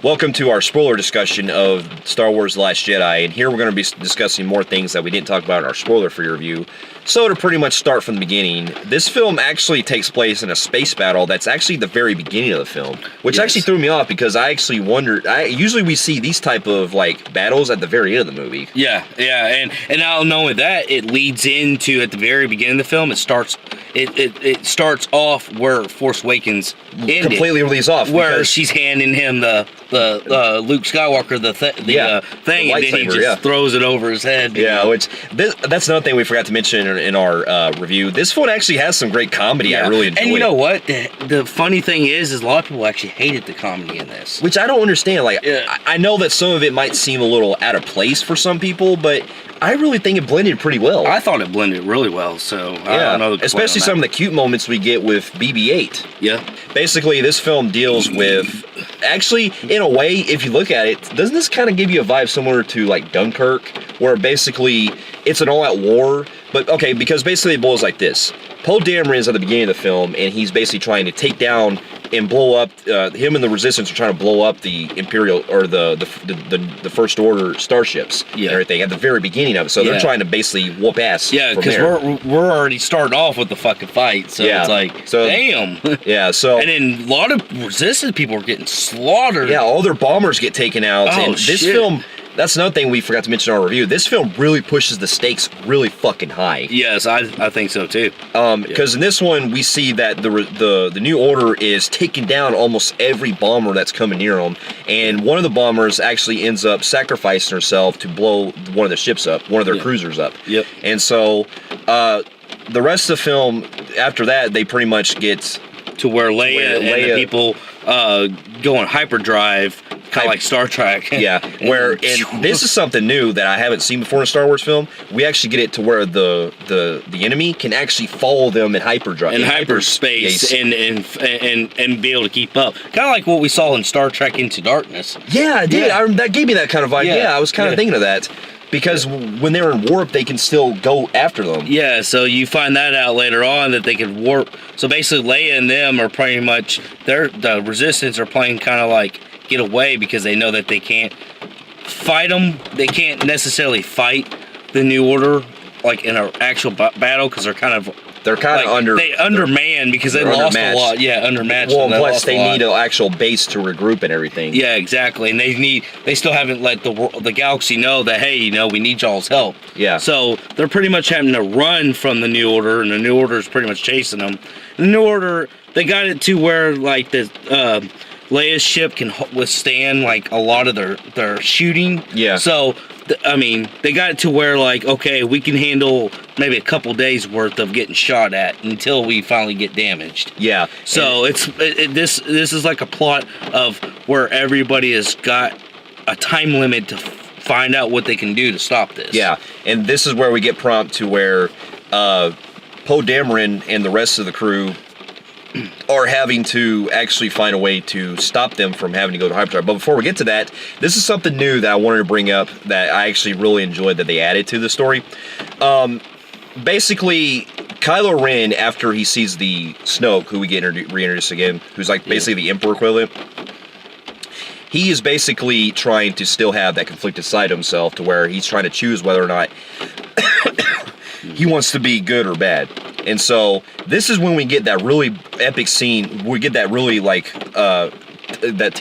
Welcome to our spoiler discussion of Star Wars The Last Jedi, and here we're going to be discussing more things that we didn't talk about in our spoiler-free review. So to pretty much start from the beginning, this film actually takes place in a space battle that's actually the very beginning of the film, which actually threw me off because I actually wondered, usually we see these type of like battles at the very end of the movie. Yeah, and not only that, it leads into, at the very beginning of the film, it starts off where Force Awakens ended. Completely leaves off. Where she's handing him the Luke Skywalker thing, and then he just throws it over his head. Yeah, which that's another thing we forgot to mention in our review. This one actually has some great comedy. Yeah. I really enjoyed it. And you know what? The funny thing is a lot of people actually hated the comedy in this. Which I don't understand. Like, I know that some of it might seem a little out of place for some people, but I really think it blended pretty well. I thought it blended really well, so I don't know. Especially some of the cute moments we get with BB-8. Yeah. Basically, this film deals with, actually, in a way, if you look at it, doesn't this kind of give you a vibe similar to, like, Dunkirk? Where basically, it's an all-out war, but, okay, because basically it boils like this. Poe Dameron is at the beginning of the film, and he's basically trying to take down and blow up, him and the Resistance are trying to blow up the Imperial, or the First Order starships and everything at the very beginning of it. So they're trying to basically whoop ass. Yeah, because we're already starting off with the fucking fight, so it's like, damn. Yeah, so. And then a lot of Resistance people are getting slaughtered. Yeah, all their bombers get taken out. Oh, and this film, that's another thing we forgot to mention in our review. This film really pushes the stakes really fucking high. Yes, I think so too. Because in this one, we see that the New Order is taking down almost every bomber that's coming near them, and one of the bombers actually ends up sacrificing herself to blow one of the ships up, one of their cruisers up. Yep. And so, the rest of the film, after that, they pretty much get to where Leia and the people go on hyperdrive, kind of like Star Trek. Yeah, and this is something new that I haven't seen before in a Star Wars film. We actually get it to where the enemy can actually follow them in hyperdrive, in hyperspace, and be able to keep up. Kind of like what we saw in Star Trek Into Darkness. Yeah, it did. That gave me that kind of vibe. Yeah, I was kind of thinking of that. Because when they're in warp, they can still go after them. Yeah, so you find that out later on, that they can warp. So basically, Leia and them are pretty much, the Resistance are playing kind of like get away, because they know that they can't fight them. They can't necessarily fight the New Order like in an actual battle, because they're kind of undermanned, because they lost a lot. Yeah, undermatched. Well, plus they need an actual base to regroup and everything. Yeah, exactly. And they still haven't let the galaxy know that, hey, we need y'all's help. Yeah. So they're pretty much having to run from the New Order, and the New Order is pretty much chasing them. The New Order, they got it to where like the Leia's ship can withstand like a lot of their shooting. Yeah. So they got it to where, like, okay, we can handle maybe a couple days worth of getting shot at until we finally get damaged. Yeah. So this is like a plot of where everybody has got a time limit to find out what they can do to stop this. Yeah, and this is where we get prompt to where Poe Dameron and the rest of the crew are having to actually find a way to stop them from having to go to hyperdrive. But before we get to that, this is something new that I wanted to bring up that I actually really enjoyed that they added to the story. Basically, Kylo Ren, after he sees the Snoke, who we get reintroduced again, who's like basically the Emperor equivalent, he is basically trying to still have that conflicted side of himself, to where he's trying to choose whether or not he wants to be good or bad. And so this is when we get that really epic scene. We get that really like that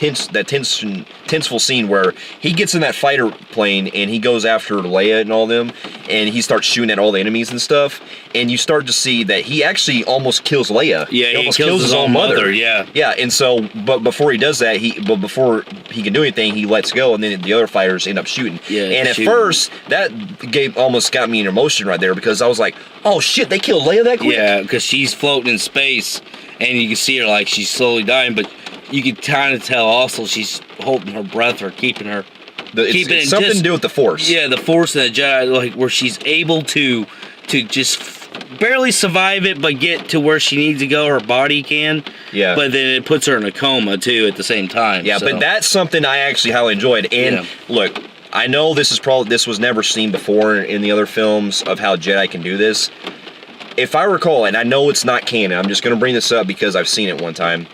tenseful scene where he gets in that fighter plane and he goes after Leia and all them, and he starts shooting at all the enemies and stuff. And you start to see that he actually almost kills Leia. Yeah, he almost kills his own mother. Yeah. Yeah, and so, but before he does that, before he can do anything, he lets go, and then the other fighters end up shooting. Yeah. And at first, that almost got me in emotion right there, because I was like, oh shit, they killed Leia that quick? Yeah, because she's floating in space, and you can see her like she's slowly dying, but you can kind of tell also she's holding her breath or keeping her. It's something to do with the Force. Yeah, the Force and the Jedi, like where she's able to just barely survive it, but get to where she needs to go. Her body can. Yeah. But then it puts her in a coma too at the same time. Yeah, so. But that's something I actually highly enjoyed. And look, I know this was never seen before in the other films of how Jedi can do this. If I recall, and I know it's not canon, I'm just going to bring this up because I've seen it one time.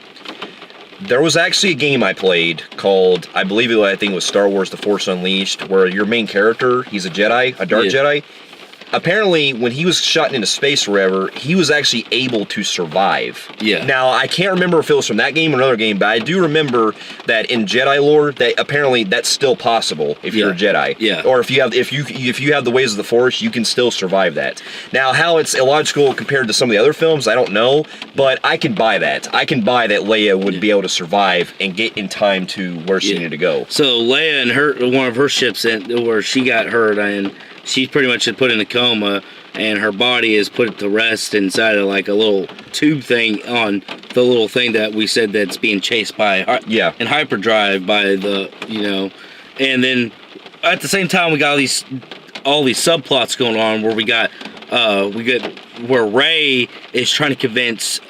There was actually a game I played called, I think it was Star Wars The Force Unleashed, where your main character, he's a Jedi, a dark Jedi. Apparently, when he was shot into space or whatever, he was actually able to survive. Yeah. Now, I can't remember if it was from that game or another game, but I do remember that in Jedi lore, that apparently that's still possible if you're a Jedi. Yeah. Or if you have the ways of the Force, you can still survive that. Now, how it's illogical compared to some of the other films, I don't know, but I can buy that. I can buy that Leia would be able to survive and get in time to where she needed to go. So Leia and one of her ships where she got hurt, and she's pretty much been put in a coma, and her body is put to rest inside of like a little tube thing on the little thing that we said that's being chased by in hyperdrive by the and then at the same time we got all these subplots going on where we get where Rey is trying to convince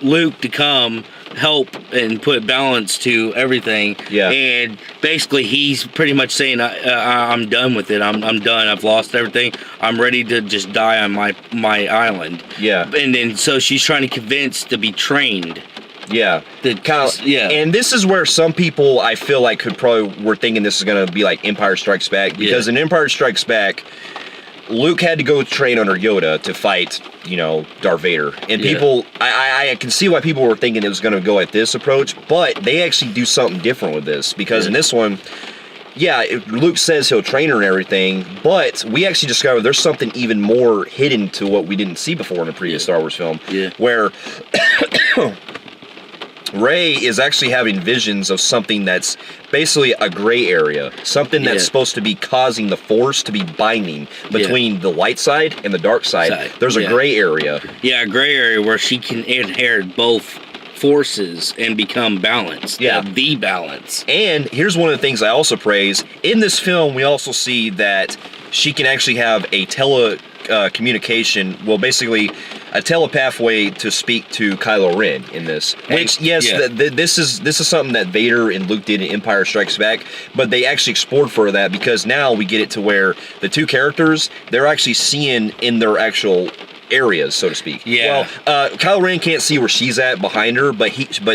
Luke to come help and put balance to everything. Yeah. And basically he's pretty much saying, I'm done with it. I'm done. I've lost everything. I'm ready to just die on my island. Yeah. And then so she's trying to convince to be trained. Yeah. Yeah. And this is where some people I feel like were thinking this is going to be like Empire Strikes Back, because in Empire Strikes Back, Luke had to go train under Yoda to fight, Darth Vader. And people, I can see why people were thinking it was going to go at this approach, but they actually do something different with this, because in this one, Luke says he'll train her and everything, but we actually discovered there's something even more hidden to what we didn't see before in a previous Star Wars film, where Rey is actually having visions of something that's basically a gray area, something that's supposed to be causing the Force to be binding between the light side and the dark side. There's a gray area. Yeah, a gray area where she can inherit both forces and become balanced. The balance. And here's one of the things I also praise. In this film, we also see that she can actually have a communication, basically a telepath way to speak to Kylo Ren in this. Which, this is something that Vader and Luke did in Empire Strikes Back, but they actually explored for that, because now we get it to where the two characters, they're actually seeing in their actual areas, so to speak. Yeah. Well, Kylo Ren can't see where she's at behind her, but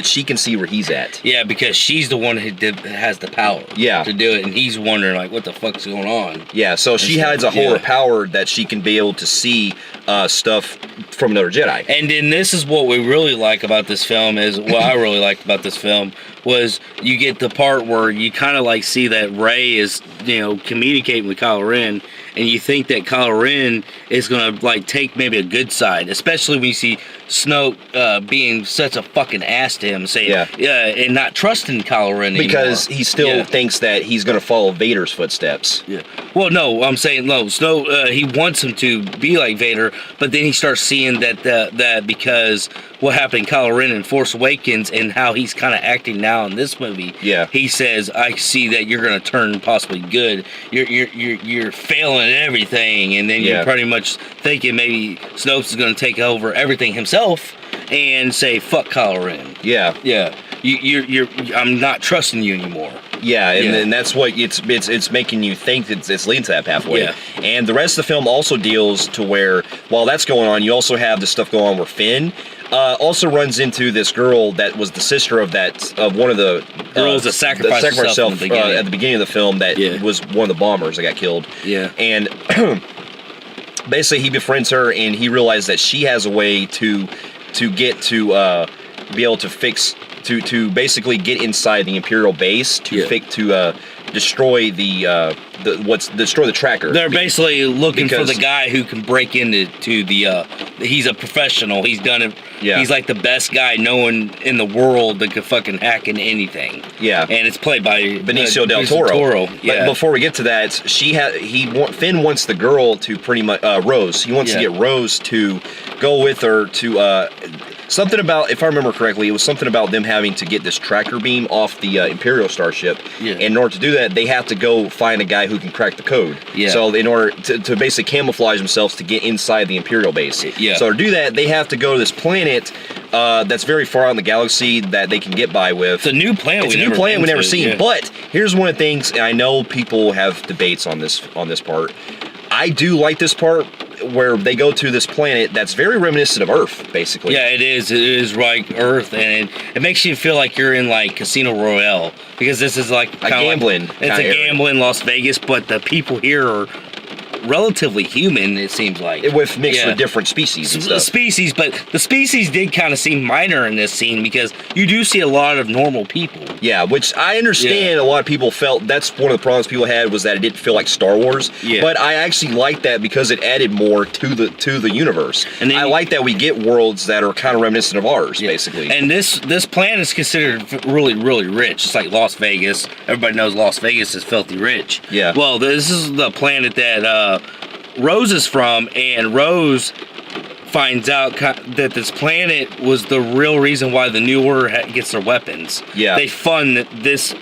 she can see where he's at. Yeah, because she's the one who has the power. To do it, and he's wondering like, what the fuck's going on? Yeah. So she has a whole power that she can be able to see stuff from another Jedi. And then this is what we really like about this film I really liked about this film was you get the part where you kind of like see that Rey is communicating with Kylo Ren, and you think that Kylo Ren is gonna like take maybe a good side, especially when you see Snoke being such a fucking ass to him, saying and not trusting Kylo Ren because he still thinks that he's gonna follow Vader's footsteps. Yeah. Well, no, I'm saying no. Snoke he wants him to be like Vader, but then he starts seeing that because what happened in Kylo Ren in Force Awakens and how he's kind of acting now in this movie. Yeah. He says, I see that you're gonna turn possibly good. You're failing at everything, and then you're pretty much thinking maybe Snoke is gonna take over everything himself and say fuck Kylo Ren. Yeah. Yeah. I'm not trusting you anymore. Yeah, and then that's what it's making you think that it's leading to that pathway. Yeah. And the rest of the film also deals to where, while that's going on, you also have the stuff going on where Finn also runs into this girl that was the sister of one of the girls that sacrificed herself at the beginning of the film that was one of the bombers that got killed. Yeah. And basically he befriends her, and he realizes that she has a way to get to be able to fix to basically get inside the Imperial base to destroy destroy the tracker. They're basically looking for the guy who can break into the. He's a professional. He's done it. Yeah. He's like the best guy known in the world that could fucking hack into anything. Yeah. And it's played by Benicio del Toro. Yeah. But before we get to that, Finn wants the girl to pretty much Rose. He wants to get Rose to go with her to. Something about, if I remember correctly, it was something about them having to get this tracker beam off the Imperial starship. Yeah. And in order to do that, they have to go find a guy who can crack the code. Yeah. So in order to basically camouflage themselves to get inside the Imperial base. Yeah. So to do that, they have to go to this planet that's very far out in the galaxy that they can get by with. It's a new planet. It's a new planet we've never seen. Yeah. But here's one of the things, and I know people have debates on this part. I do like this part. where they go to this planet that's very reminiscent of Earth, basically. Yeah, it is. It is like Earth, and it makes you feel like you're in like Casino Royale, because this is like a gambling. It's a gambling Las Vegas, but the people here are relatively human, it seems like. With mixed with different species and stuff. Species, but the species did kind of seem minor in this scene, because you do see a lot of normal people. Yeah, which I understand a lot of people felt that's one of the problems people had, was that it didn't feel like Star Wars. Yeah. But I actually like that because it added more to the universe. And I like that we get worlds that are kind of reminiscent of ours, basically. And this planet is considered really, really rich. It's like Las Vegas. Everybody knows Las Vegas is filthy rich. Yeah. Well, this is the planet that Rose is from, and Rose finds out that this planet was the real reason why the New Order gets their weapons. Yeah. They fund this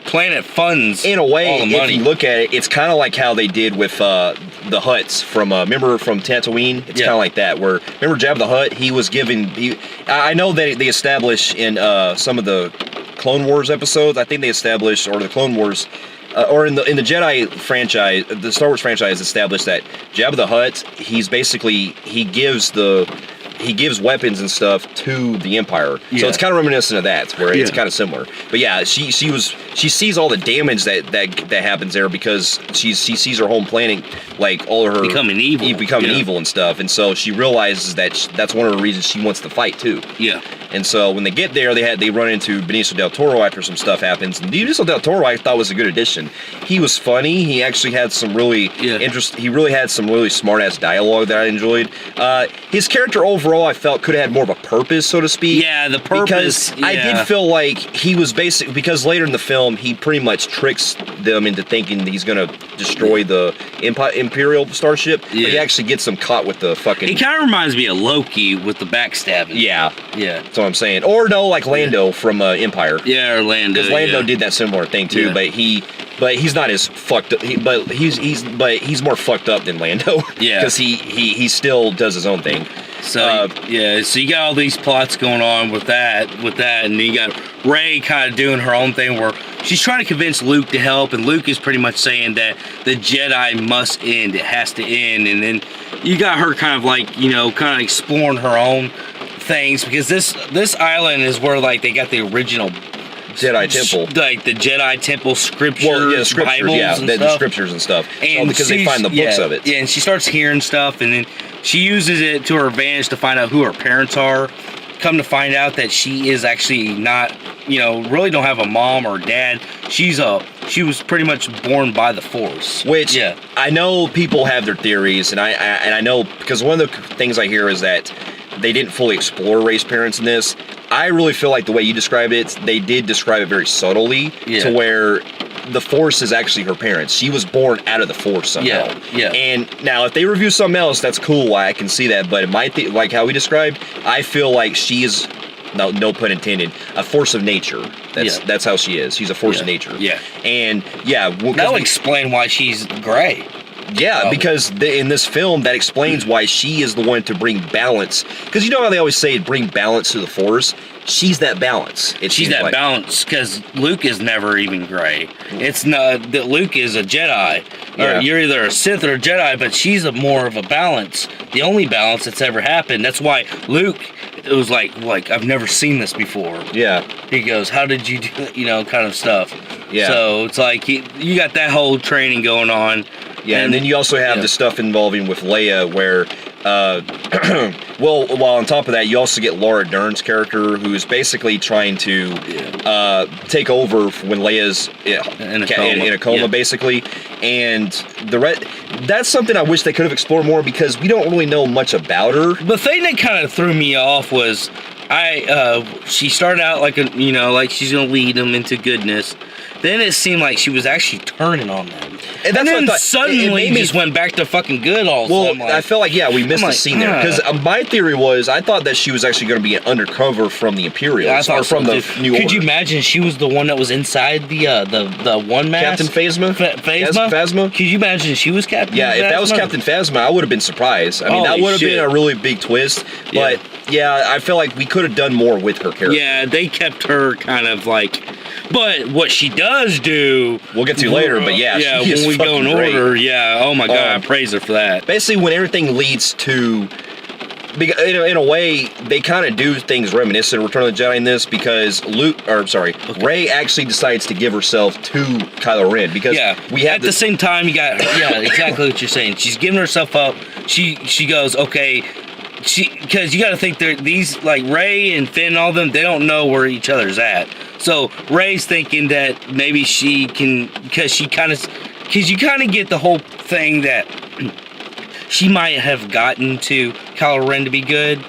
planet, funds in a way, all the money. if you look at it, it's kind of like how they did with the Hutts from remember from Tatooine. It's kind of like that, where remember Jabba the Hutt, he was given I know they establish in some of the Clone Wars episodes, I think they established, or the Clone Wars or in the Jedi franchise, the Star Wars franchise established that Jabba the Hutt, he's basically, he gives weapons and stuff to the Empire. Yeah. So it's kind of reminiscent of that, where it's kind of similar. But yeah, she sees all the damage that happens there, because she sees her home planet, like all of her becoming evil and stuff. And so she realizes that that's one of the reasons she wants to fight too. Yeah. And so when they get there, they run into Benicio del Toro after some stuff happens. And Benicio del Toro, I thought, was a good addition. He was funny. He actually had some really he really had some really smart ass dialogue that I enjoyed. His character overall, I felt, could have had more of a purpose, so to speak. Yeah, the purpose. Because I did feel like he was because later in the film, he pretty much tricks them into thinking that he's going to destroy the Imperial starship. Yeah. But he actually gets them caught with the fucking... He kind of reminds me of Loki with the backstabbing. Yeah. Yeah. That's what I'm saying. Or no, like Lando from Empire. Yeah, or Lando. Because Lando did that similar thing too, but he's not as fucked up. He's more fucked up than Lando. Yeah. Because he still does his own thing. So so you got all these plots going on with that, and you got Rey kind of doing her own thing, where she's trying to convince Luke to help, and Luke is pretty much saying that the Jedi must end, it has to end, and then you got her kind of like, kind of exploring her own things, because this island is where like they got the original Jedi temple, like the Jedi temple scriptures, Bibles, and the scriptures and stuff. And because they find the books of it. Yeah, and she starts hearing stuff, and then she uses it to her advantage to find out who her parents are. Come to find out that she is actually not, really don't have a mom or dad. She was pretty much born by the Force. Which I know people have their theories, and I know, because one of the things I hear is that they didn't fully explore Rey's parents in this. I really feel like the way you described it, they did describe it very subtly to where the Force is actually her parents. She was born out of the Force somehow. Yeah. And now, if they review something else, that's cool. I can see that. But like how we described, I feel like she is, no pun intended, a force of nature. That's how she is. She's a force of nature. Yeah. And that'll explain why she's gray. Yeah, because in this film, that explains why she is the one to bring balance. Because you know how they always say bring balance to the Force? She's that balance. She's that balance, because Luke is never even gray. It's not that Luke is a Jedi. Or you're either a Sith or a Jedi, but she's more of a balance. The only balance that's ever happened. That's why Luke, it was like I've never seen this before. Yeah. He goes, how did you do, kind of stuff. Yeah. So it's like you got that whole training going on. Yeah, and then you also have the stuff involving with Leia, where, while on top of that, you also get Laura Dern's character, who's basically trying to take over when Leia's in a coma, basically. And that's something I wish they could have explored more, because we don't really know much about her. The thing that kind of threw me off was, she started out like like she's gonna lead them into goodness. Then it seemed like she was actually turning on them. And then suddenly just went back to fucking good all of a sudden. Well, I felt like, we missed a scene there. Because my theory was, I thought that she was actually going to be an undercover from the Imperials. Or from the New Order. Could you imagine she was the one that was inside the one mask? Captain Phasma? Phasma? Could you imagine she was Captain Phasma? Yeah, if that was Captain Phasma, I would have been surprised. I mean, that would have been a really big twist. But, I feel like we could have done more with her character. Yeah, they kept her kind of like But what she does do, we'll get to later. But yeah, she is when we go in fucking great. order, oh my god, I praise her for that. Basically, when everything leads to, in a way, they kind of do things reminiscent of Return of the Jedi in this, because Rey actually decides to give herself to Kylo Ren, because we have at the same time, you got exactly what you're saying. She's giving herself up. She goes, okay. Because you got to think these, like Rey and Finn and all them, they don't know where each other's at. So Rey's thinking that maybe she can, because you kind of get the whole thing that she might have gotten to Kylo Ren to be good.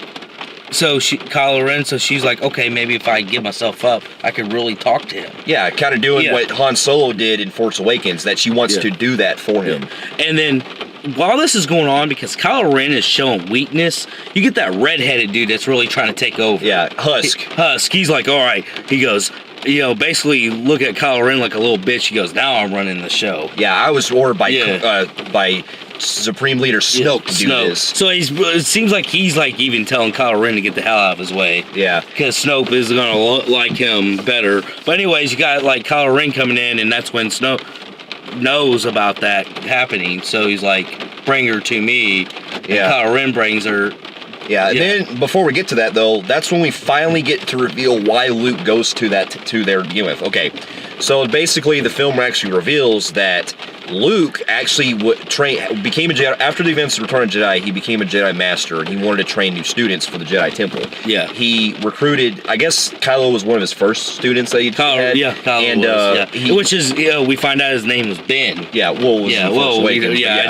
So she's like, okay, maybe if I give myself up, I could really talk to him. Yeah, kind of doing what Han Solo did in Force Awakens, that she wants to do that for him. And then, while this is going on, because Kylo Ren is showing weakness, you get that redheaded dude that's really trying to take over. Yeah, Husk. He's like, all right. He goes, basically look at Kylo Ren like a little bitch. He goes, now I'm running the show. Yeah, I was ordered by Supreme Leader Snoke to do this. So it seems like he's like even telling Kylo Ren to get the hell out of his way. Yeah. Because Snoke is going to like him better. But anyways, you got like Kylo Ren coming in, and that's when Snoke knows about that happening, so he's like, bring her to me. Yeah. Kylo Ren brings her. Yeah, and then before we get to that though, that's when we finally get to reveal why Luke goes to their to begin. Okay, so basically the film actually reveals that Luke actually became a Jedi after the events of Return of the Jedi. He became a Jedi Master, and he wanted to train new students for the Jedi Temple. Yeah, he recruited. I guess Kylo was one of his first students that he had. Yeah, Kylo was. Which is we find out his name was Ben. Yeah, I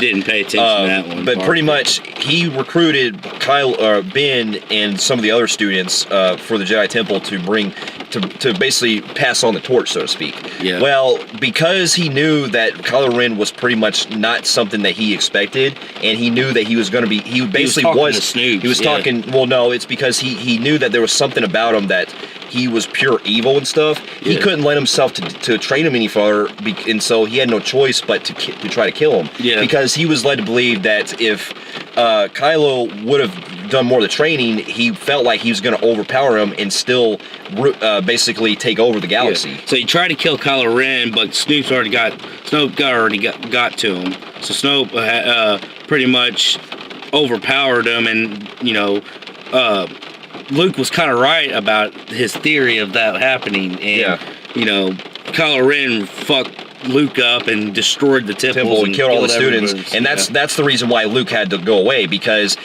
didn't pay attention to that one. But pretty much, he recruited Ben and some of the other students for the Jedi Temple to bring to basically pass on the torch, so to speak. Yeah. Well, because he knew that Kylo Ren was pretty much not something that he expected, and he knew that he was going to be. He basically was. He was talking. Well, no, it's because he knew that there was something about him that he was pure evil and stuff. Yeah. He couldn't let himself to train him any further, and so he had no choice but to try to kill him. Yeah. Because he was led to believe that if Kylo would have done more of the training, he felt like he was going to overpower him and still basically take over the galaxy. Yeah. So he tried to kill Kylo Ren, but Snoke already got to him. So Snoke pretty much overpowered him, and Luke was kind of right about his theory of that happening, and Kylo Ren fucked Luke up and destroyed the temple and killed all the students, and that's the reason why Luke had to go away, because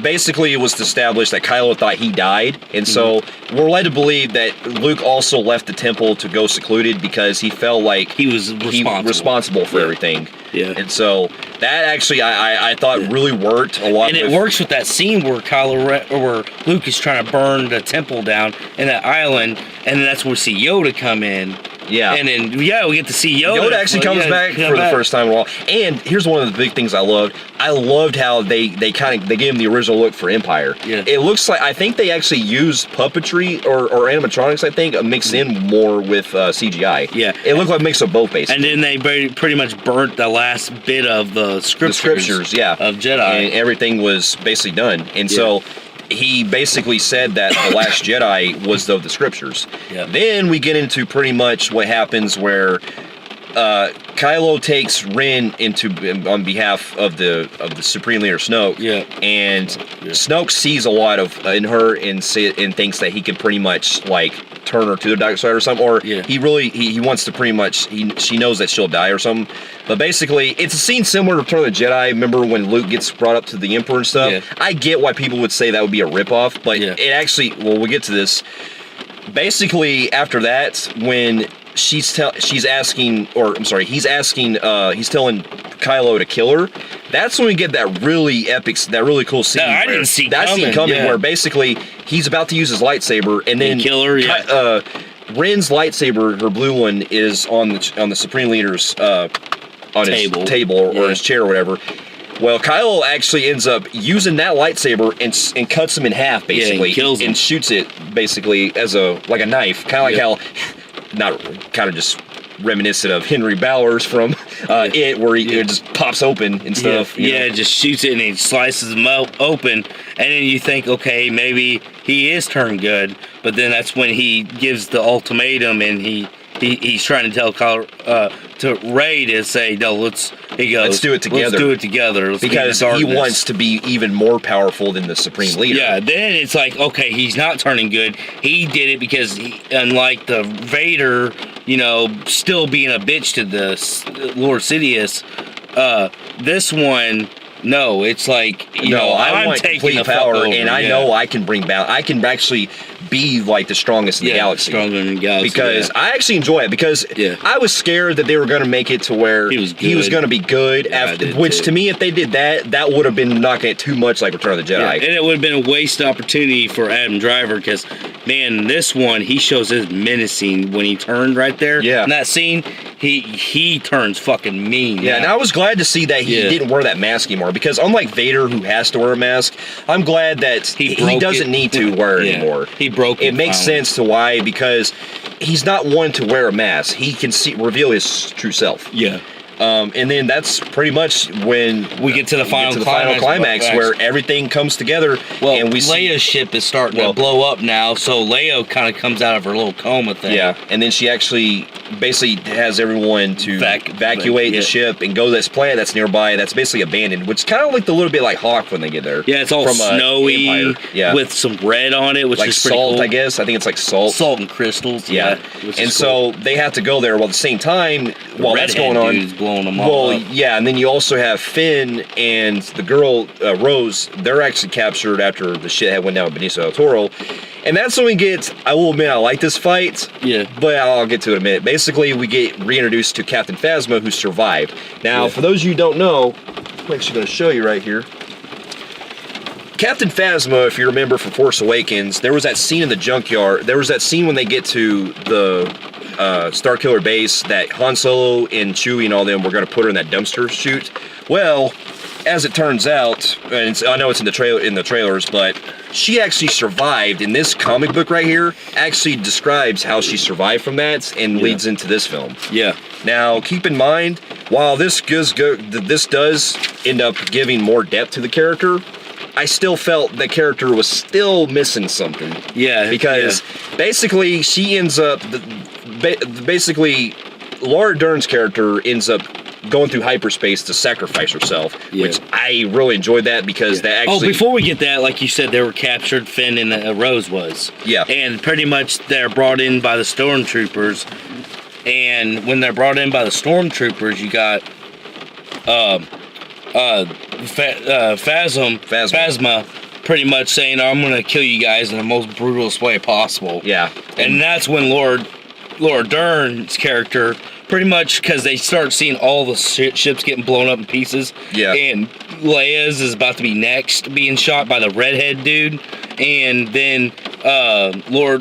basically it was established that Kylo thought he died, and so we're led to believe that Luke also left the temple to go secluded because he felt like he was responsible for everything. Yeah. And so that actually I thought really worked a lot. And it works with that scene where where Luke is trying to burn the temple down in that island, and then that's where we see Yoda come in. Yeah. And then we get to see Yoda. Yoda actually comes back for the first time in a while. And here's one of the big things I loved. I loved how they gave him the original look for Empire. Yeah. It looks like, I think they actually used puppetry or animatronics, I think, mixed in more with CGI. Yeah. It looked like a mix of both, basically. And then they pretty much burnt the last bit of the scriptures of Jedi. And everything was basically done. And so he basically said that the Last Jedi was of the scriptures. Yeah. Then we get into pretty much what happens where Kylo takes Ren on behalf of the Supreme Leader Snoke. Yeah. And Snoke sees a lot in her and thinks that he can pretty much like turn her to the dark side or something, or he wants to pretty much, she knows that she'll die or something. But basically, it's a scene similar to Return of the Jedi. Remember when Luke gets brought up to the Emperor and stuff? Yeah. I get why people would say that would be a ripoff, but it actually, well, we'll get to this. Basically, after that, when he's telling Kylo to kill her, that's when we get that really epic, that really cool scene. No, I didn't see that scene coming where basically he's about to use his lightsaber and then kill her. Yeah. Ren's lightsaber, her blue one, is on the Supreme Leader's his table or his chair or whatever. Well, Kylo actually ends up using that lightsaber and cuts him in half, basically, kills him. And shoots it basically as a knife, kind of like how, not kind of just reminiscent of Henry Bowers from It, where he just pops open and stuff. Yeah, just shoots it and he slices them open, and then you think, okay, maybe he is turned good, but then that's when he gives the ultimatum and he he's trying to tell to Rey to say, no, he goes, let's do it together. Let's do it together. Let's because he wants to be even more powerful than the Supreme Leader. Yeah, then it's like, okay, he's not turning good. He did it because, unlike the Vader, still being a bitch to the Lord Sidious, this one, no, it's like, I want taking complete power, and I know I can bring balance. I can actually be like the strongest in the galaxy. Stronger in the galaxy. Because I actually enjoy it, because I was scared that they were going to make it to where he was going to be good, which to me, if they did that would have been knocking it too much like Return of the Jedi. Yeah, and it would have been a wasted opportunity for Adam Driver, because, man, this one, he shows his menacing when he turned right there. Yeah. In that scene, he turns fucking mean. Yeah, and I was glad to see that he didn't wear that mask anymore, because unlike Vader, who has to wear a mask, I'm glad that he doesn't need to wear it anymore. He broke it. It makes sense to why, because he's not one to wear a mask. He can reveal his true self. Yeah. And then that's pretty much when we get to the final climax where everything comes together. Well, and Leia's ship is starting to blow up now, so Leia kind of comes out of her little coma thing. Yeah, and then she actually basically has everyone to evacuate the ship and go to this planet that's nearby that's basically abandoned, which kind of looked a little bit like Hawk when they get there. Yeah, it's all snowy with some red on it, which like is pretty salt, cool. I guess. I think it's like salt. Salt and crystals. Yeah. And so they have to go there. While at the same time, while that's going on, blowing them all up. Yeah, and then you also have Finn and the girl, Rose. They're actually captured after the shit went down with Benicio del Toro. And that's when we get, I will admit, I like this fight. Yeah. But I'll get to it in a minute. Basically, we get reintroduced to Captain Phasma, who survived. Now, for those of you who don't know, I'm actually going to show you right here. Captain Phasma, if you remember from Force Awakens, there was that scene in the junkyard. There was that scene when they get to the Starkiller base that Han Solo and Chewie and all them were going to put her in that dumpster chute. Well, as it turns out, and I know it's in the trailers, but she actually survived. In this comic book right here, actually describes how she survived from that and leads into this film. Yeah. Now, keep in mind, while this does end up giving more depth to the character, I still felt the character was still missing something. Yeah. Because basically she ends up, basically Laura Dern's character ends up going through hyperspace to sacrifice herself, which I really enjoyed that because that actually... Oh, before we get that, like you said, they were captured, Finn and Rose was. Yeah. And pretty much they're brought in by the stormtroopers, and when they're brought in by the stormtroopers, you got Phasma pretty much saying, I'm going to kill you guys in the most brutalest way possible. Yeah. And that's when Laura Dern's character, pretty much because they start seeing all the ships getting blown up in pieces. Yeah. And Leia's is about to be next, being shot by the redhead dude. And then Laura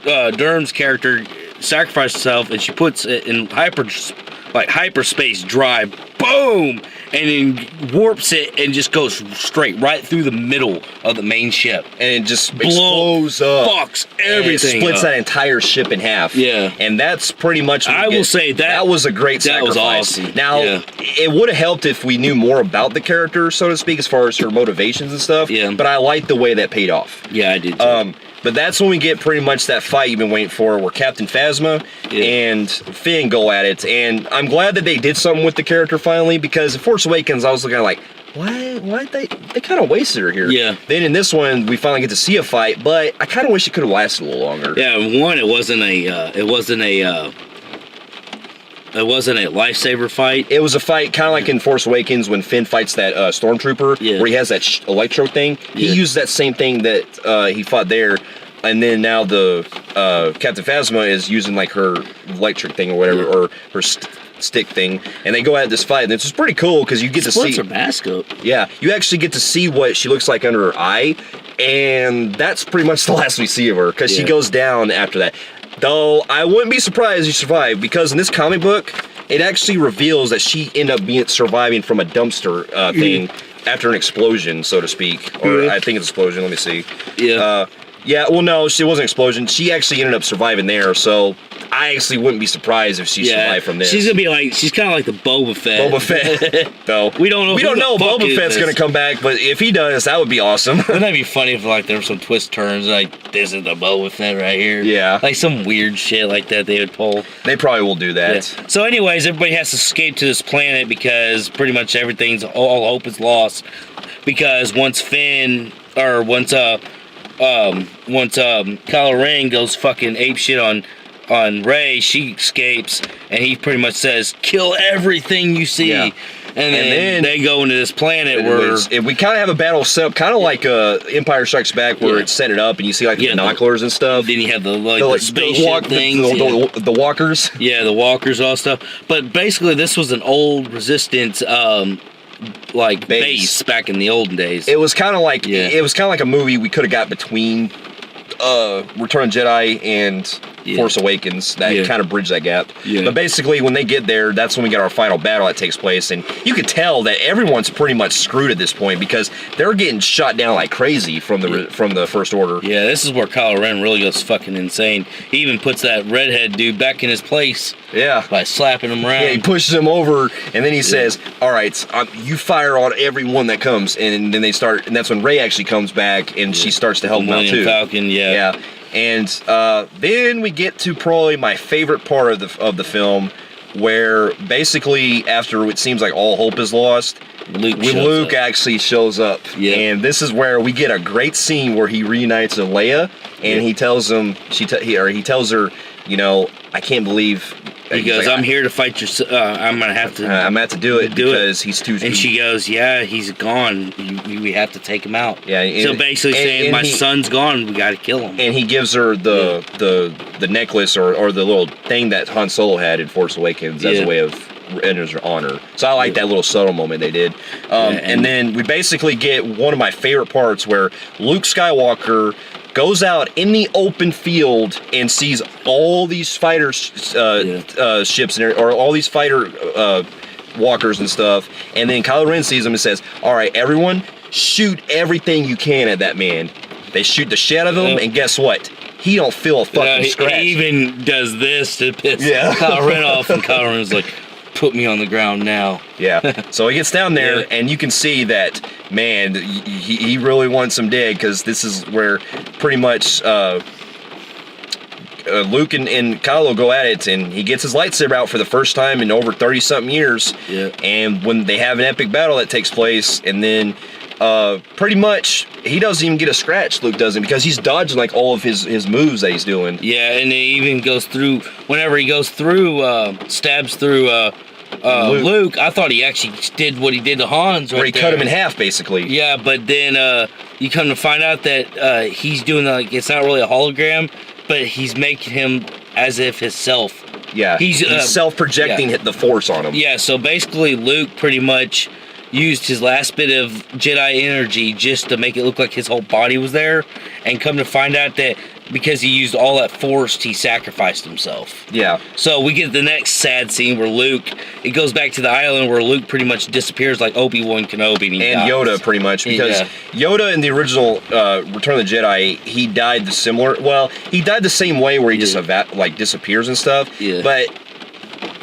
Dern's character sacrifices herself, and she puts it in hyperspace drive. Boom! And then warps it and just goes straight right through the middle of the main ship. And it just explodes up. Fucks everything and it splits up. that entire ship in half. Yeah. And that's pretty much what I will say that was a great sacrifice. That was awesome. Now, it would have helped if we knew more about the character, so to speak, as far as her motivations and stuff. Yeah. But I like the way that paid off. Yeah, I did too. But that's when we get pretty much that fight you've been waiting for, where Captain Phasma and Finn go at it. And I'm glad that they did something with the character finally, because in Force Awakens, I was looking at like, what? They kind of wasted her here. Yeah. Then in this one, we finally get to see a fight, but I kind of wish it could have lasted a little longer. Yeah, one, it wasn't a lifesaver fight. It was a fight kind of like in Force Awakens when Finn fights that stormtrooper, where he has that electro thing. He used that same thing that he fought there, and then now the Captain Phasma is using like her electric thing or whatever, or her stick thing, and they go at this fight, and it's just pretty cool because you get to see her mask up. Yeah, you actually get to see what she looks like under her eye, and that's pretty much the last we see of her, because she goes down after that. Though, I wouldn't be surprised if she survived, because in this comic book, it actually reveals that she ended up surviving from a dumpster thing after an explosion, so to speak. Or I think it's an explosion, let me see. Yeah. Yeah, well, no, it wasn't an explosion. She actually ended up surviving there, so I actually wouldn't be surprised if she survived from this. She's gonna be like, she's kind of like the Boba Fett. Boba Fett, though. We don't know. We don't know if Boba Fett's gonna come back, but if he does, that would be awesome. Wouldn't that be funny if like there were some twist turns, like this is the Boba Fett right here? Yeah. Like some weird shit like that they would pull. They probably will do that. Yeah. So, anyways, everybody has to escape to this planet because pretty much everything's all hope is lost. Because once Kylo Ren goes fucking ape shit on Rey, she escapes, and he pretty much says, "Kill everything you see." Yeah. And then they go into this planet where we kind of have a battle set up, kind of like Empire Strikes Back, where it's set it up, and you see like the binoculars and stuff. Then you have the spaceship things, the walkers. Yeah, the walkers, all stuff. But basically, this was an old Resistance base back in the olden days. It was kind of like a movie we could have got between Return of the Jedi and Force Awakens that kind of bridged that gap. Yeah. But basically, when they get there, that's when we get our final battle that takes place, and you can tell that everyone's pretty much screwed at this point because they're getting shot down like crazy from the First Order. Yeah, this is where Kylo Ren really goes fucking insane. He even puts that redhead dude back in his place. Yeah. By slapping him around. Yeah, he pushes him over, and then he says, "All right, you fire on everyone that comes," and then they start, and that's when Rey actually comes back, and she starts to help him out too. Falcon, Yeah. And then we get to probably my favorite part of the film, where basically after it seems like all hope is lost, Luke actually shows up. Yeah. And this is where we get a great scene where he reunites with Leia, and he tells him he tells her, you know, I can't believe. He goes, like, I'm here to fight your. I'm gonna have to do it because he's too. And she goes, yeah, he's gone. We have to take him out. Yeah. So basically saying, my son's gone. We got to kill him. And he gives her the necklace or the little thing that Han Solo had in Force Awakens as a way of enters her honor. So I like that little subtle moment they did. And then we basically get one of my favorite parts where Luke Skywalker goes out in the open field and sees all these fighter ships or all these fighter walkers and stuff, and then Kylo Ren sees them and says, "All right, everyone, shoot everything you can at that man." They shoot the shit out of him, and guess what? He don't feel a fucking scratch. He even does this to piss Kylo Ren off, and Kylo Ren's like, "Put me on the ground now." Yeah. So he gets down there, and you can see that, man, he really wants some dig, because this is where pretty much Luke and Kylo go at it, and he gets his lightsaber out for the first time in over 30-something years. Yeah. And when they have an epic battle that takes place, and then pretty much he doesn't even get a scratch, Luke doesn't, because he's dodging like all of his moves that he's doing. Yeah, and it even goes through, whenever he goes through, stabs through Luke, I thought he actually did what he did to Hans, where he cut him in half, basically. Yeah, but then you come to find out that he's doing like, it's not really a hologram, but he's making him as if himself. Yeah, he's self-projecting the Force on him. Yeah, so basically Luke pretty much used his last bit of Jedi energy just to make it look like his whole body was there, and come to find out that because he used all that Force, he sacrificed himself. Yeah. So we get the next sad scene where it goes back to the island where Luke pretty much disappears like Obi-Wan Kenobi. And Yoda, pretty much, because Yoda in the original Return of the Jedi, he died he died the same way where he just disappears and stuff. Yeah. But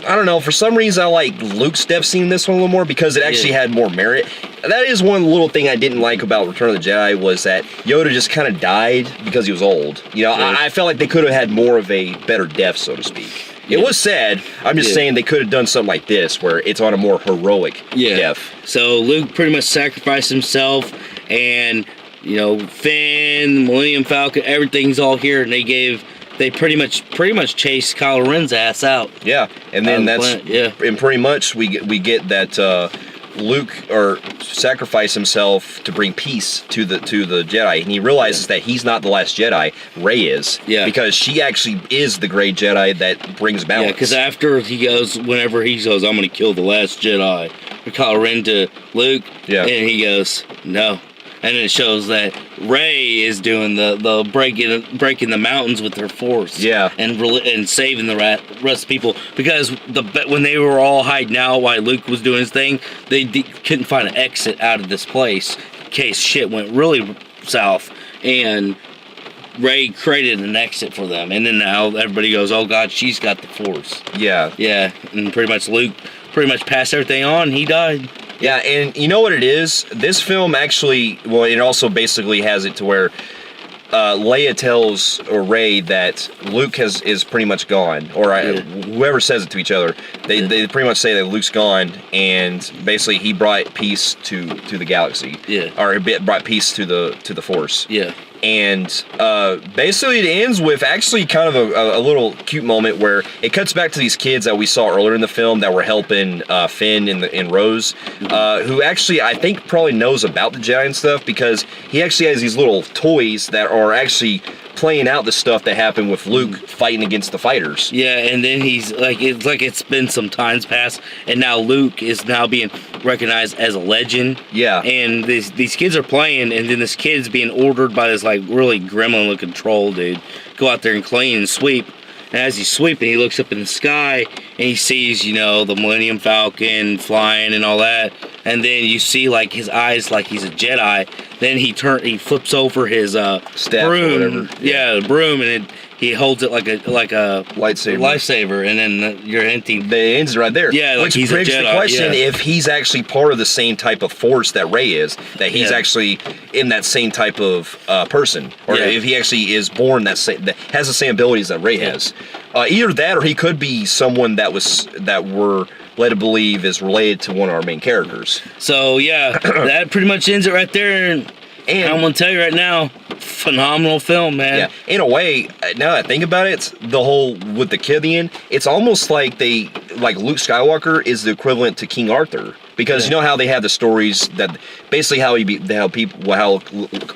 I don't know, for some reason I like Luke's death scene in this one a little more because it actually had more merit. That is one little thing I didn't like about Return of the Jedi, was that Yoda just kind of died because he was old. You know, I felt like they could have had more of a better death, so to speak. It was sad. I'm just saying they could have done something like this, where it's on a more heroic death. So Luke pretty much sacrificed himself, and, you know, Finn, the Millennium Falcon, everything's all here, and they pretty much chased Kylo Ren's ass out. Yeah, and then and pretty much we get that Luke sacrificed himself to bring peace to the Jedi, and he realizes that he's not the last Jedi. Rey is. Yeah. Because she actually is the great Jedi that brings balance. Yeah, because after whenever he goes, I'm going to kill the last Jedi, Kylo Ren to Luke. Yeah. And he goes, no. And it shows that Rey is doing the breaking the mountains with her Force. Yeah. And saving the rest of people. Because when they were all hiding out while Luke was doing his thing, they couldn't find an exit out of this place in case shit went really south. And Rey created an exit for them, and then now everybody goes, "Oh God, she's got the Force." Yeah. Yeah, and pretty much Luke passed everything on. He died. Yeah, and you know what it is? This film actually, well, it also basically has it to where Leia tells Rey that Luke is pretty much gone, or whoever says it to each other, they pretty much say that Luke's gone, and basically he brought peace to the galaxy, or brought peace to the Force, and basically it ends with actually kind of a little cute moment where it cuts back to these kids that we saw earlier in the film that were helping Finn and Rose, who actually I think probably knows about the Jedi and stuff, because he actually has these little toys that are actually playing out the stuff that happened with Luke fighting against the fighters. Yeah, and then he's like, it's been some times past, and now Luke is now being recognized as a legend. Yeah. And these kids are playing, and then this kid's being ordered by this like really gremlin-looking troll dude, go out there and clean and sweep. And as he's sweeping, he looks up in the sky and he sees, the Millennium Falcon flying and all that. And then you see like his eyes, like he's a Jedi. Then he flips over his staff broom, or whatever. Yeah, the broom, and he holds it like a lightsaber. And then you're hinting. It ends right there. Yeah, which he's begs a Jedi. the question if he's actually part of the same type of Force that Rey is. That he's actually in that same type of person, or if he actually is born that has the same abilities that Rey has. Either that, or he could be someone that we're led to believe is related to one of our main characters. So yeah, that pretty much ends it right there. And I'm gonna tell you right now, phenomenal film, man. Yeah, in a way, now that I think about it, the whole with the kid at the end, it's almost like Luke Skywalker is the equivalent to King Arthur. Because you know how they have the stories that basically how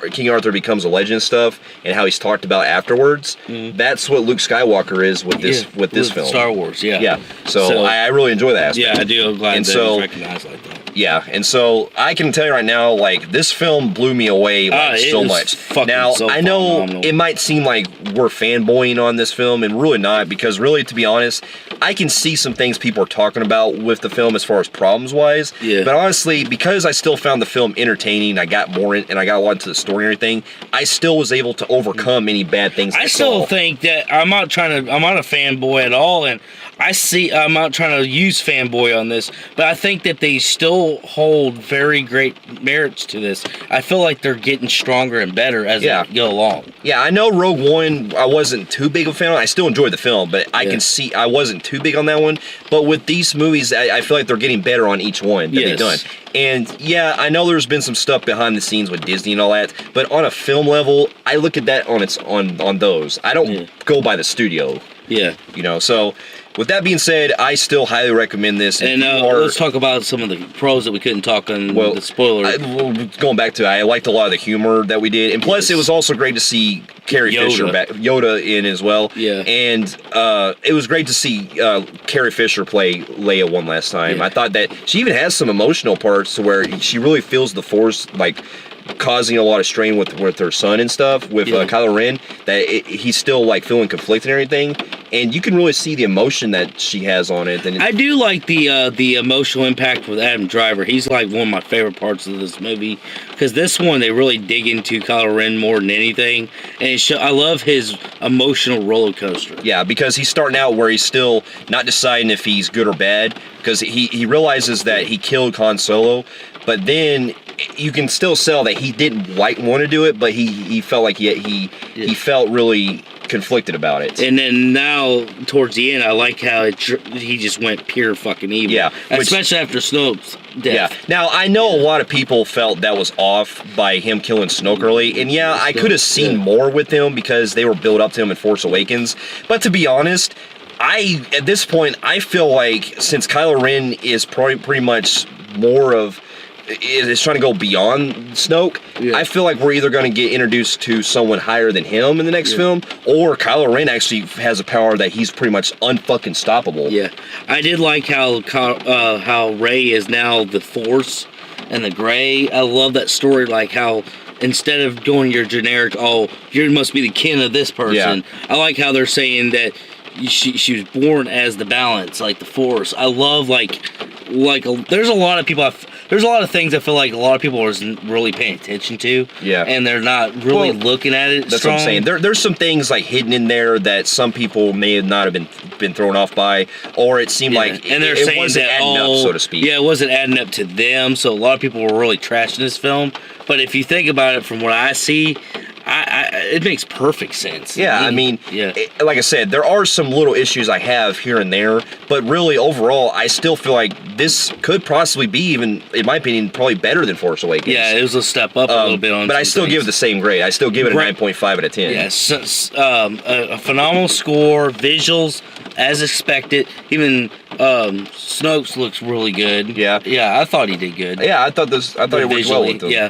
King Arthur becomes a legend and stuff, and how he's talked about afterwards. That's what Luke Skywalker is with this film. Star Wars, yeah. Yeah. So I really enjoy that aspect. Yeah, I do. I'm glad that it's recognized like that. Yeah, and so I can tell you right now, like, this film blew me away so much. Now, I know phenomenal. It might seem like we're fanboying on this film, and really not, because really, to be honest, I can see some things people are talking about with the film as far as problems-wise. Yeah. But honestly, because I still found the film entertaining, I got more in, and I got a lot into the story and everything, I still was able to overcome any bad things I still think that I'm not a fanboy at all, and I'm not trying to use fanboy on this, but I think that they still hold very great merits to this. I feel like they're getting stronger and better as they go along. Yeah, I know Rogue One, I wasn't too big of a fan of. I still enjoyed the film, but I can see I wasn't too big on that one. But with these movies, I feel like they're getting better on each one that they've done. And yeah, I know there's been some stuff behind the scenes with Disney and all that, but on a film level, I look at that on those. I don't go by the studio. Yeah. So with that being said, I still highly recommend this. And let's talk about some of the pros that we couldn't talk on the spoiler. Going back to it, I liked a lot of the humor that we did. And plus, it was also great to see Carrie Fisher back, Yoda in as well. Yeah. And it was great to see Carrie Fisher play Leia one last time. Yeah. I thought that she even has some emotional parts to where she really feels the Force, like, causing a lot of strain with her son and stuff, with Kylo Ren, that he's still like feeling conflicted and everything, and you can really see the emotion that she has on it. And I do like the emotional impact with Adam Driver. He's like one of my favorite parts of this movie, because this one they really dig into Kylo Ren more than anything, and I love his emotional roller coaster. Yeah, because he's starting out where he's still not deciding if he's good or bad, because he realizes that he killed Han Solo, but then you can still sell that he didn't want to do it, but he felt like he felt really conflicted about it. And then now towards the end, I like how he just went pure fucking evil. Yeah, especially after Snoke's death. Yeah. Now I know a lot of people felt that was off by him killing Snoke early, and I could have seen more with him because they were built up to him in Force Awakens. But to be honest, at this point, I feel like since Kylo Ren is pretty much more of is trying to go beyond Snoke, I feel like we're either going to get introduced to someone higher than him in the next film, or Kylo Ren actually has a power that he's pretty much unfucking stoppable. Yeah, I did like how Rey is now the Force and the Gray. I love that story, like how instead of doing your generic, you must be the kin of this person, I like how they're saying that she was born as the balance, like the Force. I love there's a lot of people there's a lot of things I feel like a lot of people aren't really paying attention to. Yeah. And they're not really looking at it. That's strong. what I'm saying. There's some things like hidden in there that some people may not have been thrown off by, or it seemed like and they're it saying wasn't that, adding up, so to speak. Yeah, it wasn't adding up to them, so a lot of people were really trashing this film. But if you think about it from what I see, it makes perfect sense. Yeah, I mean, like I said, there are some little issues I have here and there, but really overall, I still feel like this could possibly be even, in my opinion, probably better than Force Awakens. Yeah, it was a step up a little bit on. But I still give it the same grade. I still give it a 9.5 out of 10. Yes, a phenomenal score, visuals as expected. Even Snoke looks really good. Yeah, yeah, I thought he did good. Yeah, I thought it worked well with them. Yeah.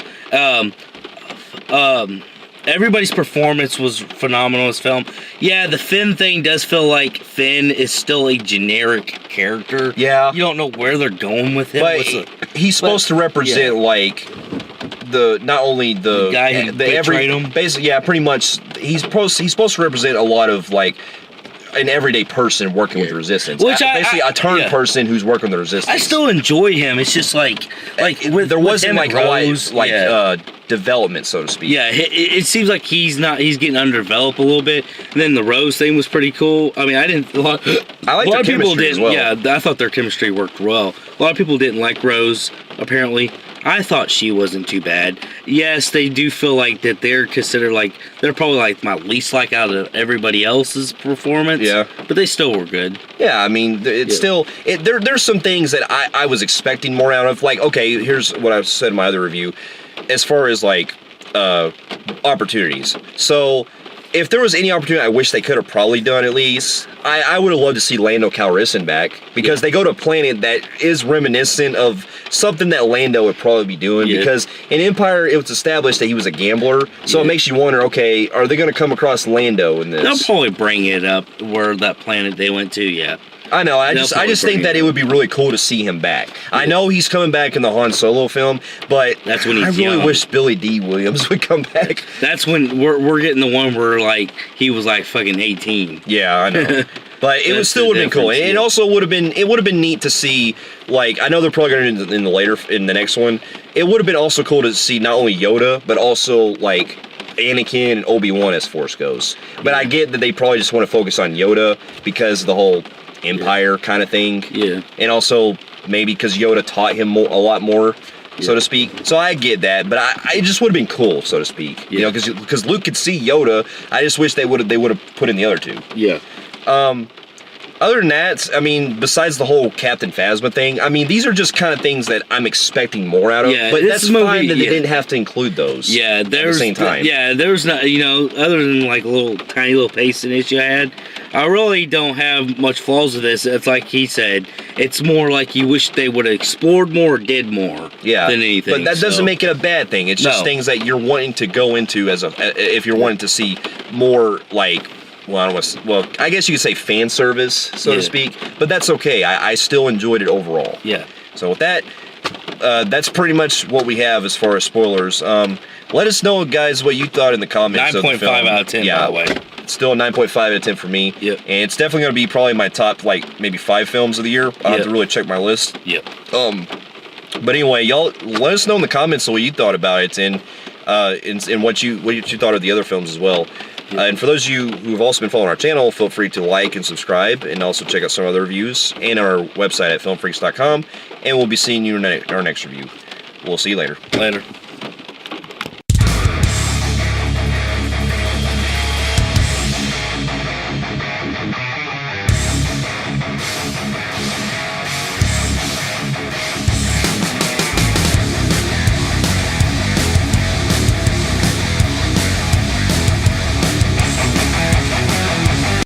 Everybody's performance was phenomenal in this film. Yeah, the Finn thing does feel like Finn is still a generic character. Yeah. You don't know where they're going with him. But he's supposed to represent, like, not only the guy who betrayed him. Basically, yeah, pretty much. He's supposed to represent a lot of, like, an everyday person working with the Resistance. Basically, a turned person who's working with the Resistance. I still enjoyed him. It's just like there wasn't like Rose, development, so to speak. Yeah, it seems like he's getting underdeveloped a little bit. And then the Rose thing was pretty cool. I mean, I like their chemistry as well. Yeah, I thought their chemistry worked well. A lot of people didn't like Rose, apparently. I thought she wasn't too bad. Yes, they do feel like that they're considered like, they're probably like my least like out of everybody else's performance. Yeah. But they still were good. Yeah, I mean, it's still, there's some things that I was expecting more out of. Like, okay, here's what I've said in my other review. As far as like, opportunities. So, if there was any opportunity I wish they could have probably done at least, I would have loved to see Lando Calrissian back, because they go to a planet that is reminiscent of something that Lando would probably be doing, because in Empire it was established that he was a gambler, so it makes you wonder, okay, are they going to come across Lando in this? They'll probably bring it up where that planet they went to, yeah. I know, I just think that it would be really cool to see him back. Yeah. I know he's coming back in the Han Solo film, but that's when he's really wish Billy D. Williams would come back. That's when we're getting the one where like he was like fucking 18. Yeah, I know. But it still would have been cool. And it also would have been neat to see, like, I know they're probably going to in the next one. It would have been also cool to see not only Yoda, but also like Anakin and Obi-Wan as Force goes. But I get that they probably just want to focus on Yoda because of the whole Empire kind of thing. Yeah. And also maybe because Yoda taught him a lot more, so to speak. So I get that, but I just would have been cool, so to speak. You know, because Luke could see Yoda. I just wish they would have put in the other two. Yeah. Other than that, I mean, besides the whole Captain Phasma thing, I mean, these are just kind of things that I'm expecting more out of. Yeah, but that's fine that they didn't have to include those. Yeah, at the same time. Yeah, there's not, other than like a tiny little pacing issue I had, I really don't have much flaws with this. It's like he said, it's more like you wish they would have explored more or did more than anything. But that doesn't make it a bad thing. It's just things that you're wanting to go into if you're wanting to see more like. Well, I guess you could say fan service, so to speak, but that's okay. I still enjoyed it overall. Yeah. So with that, that's pretty much what we have as far as spoilers. Let us know, guys, what you thought in the comments. 9.5 out of 10, by the way. It's still a 9.5 out of 10 for me. Yep. And it's definitely going to be probably my top, like, maybe 5 films of the year. I'll have to really check my list. Yep. But anyway, y'all, let us know in the comments what you thought about it and what you thought of the other films as well. And for those of you who've also been following our channel, feel free to like and subscribe, and also check out some other reviews and our website at filmphreeks.com. And we'll be seeing you in our next review. We'll see you later. Later.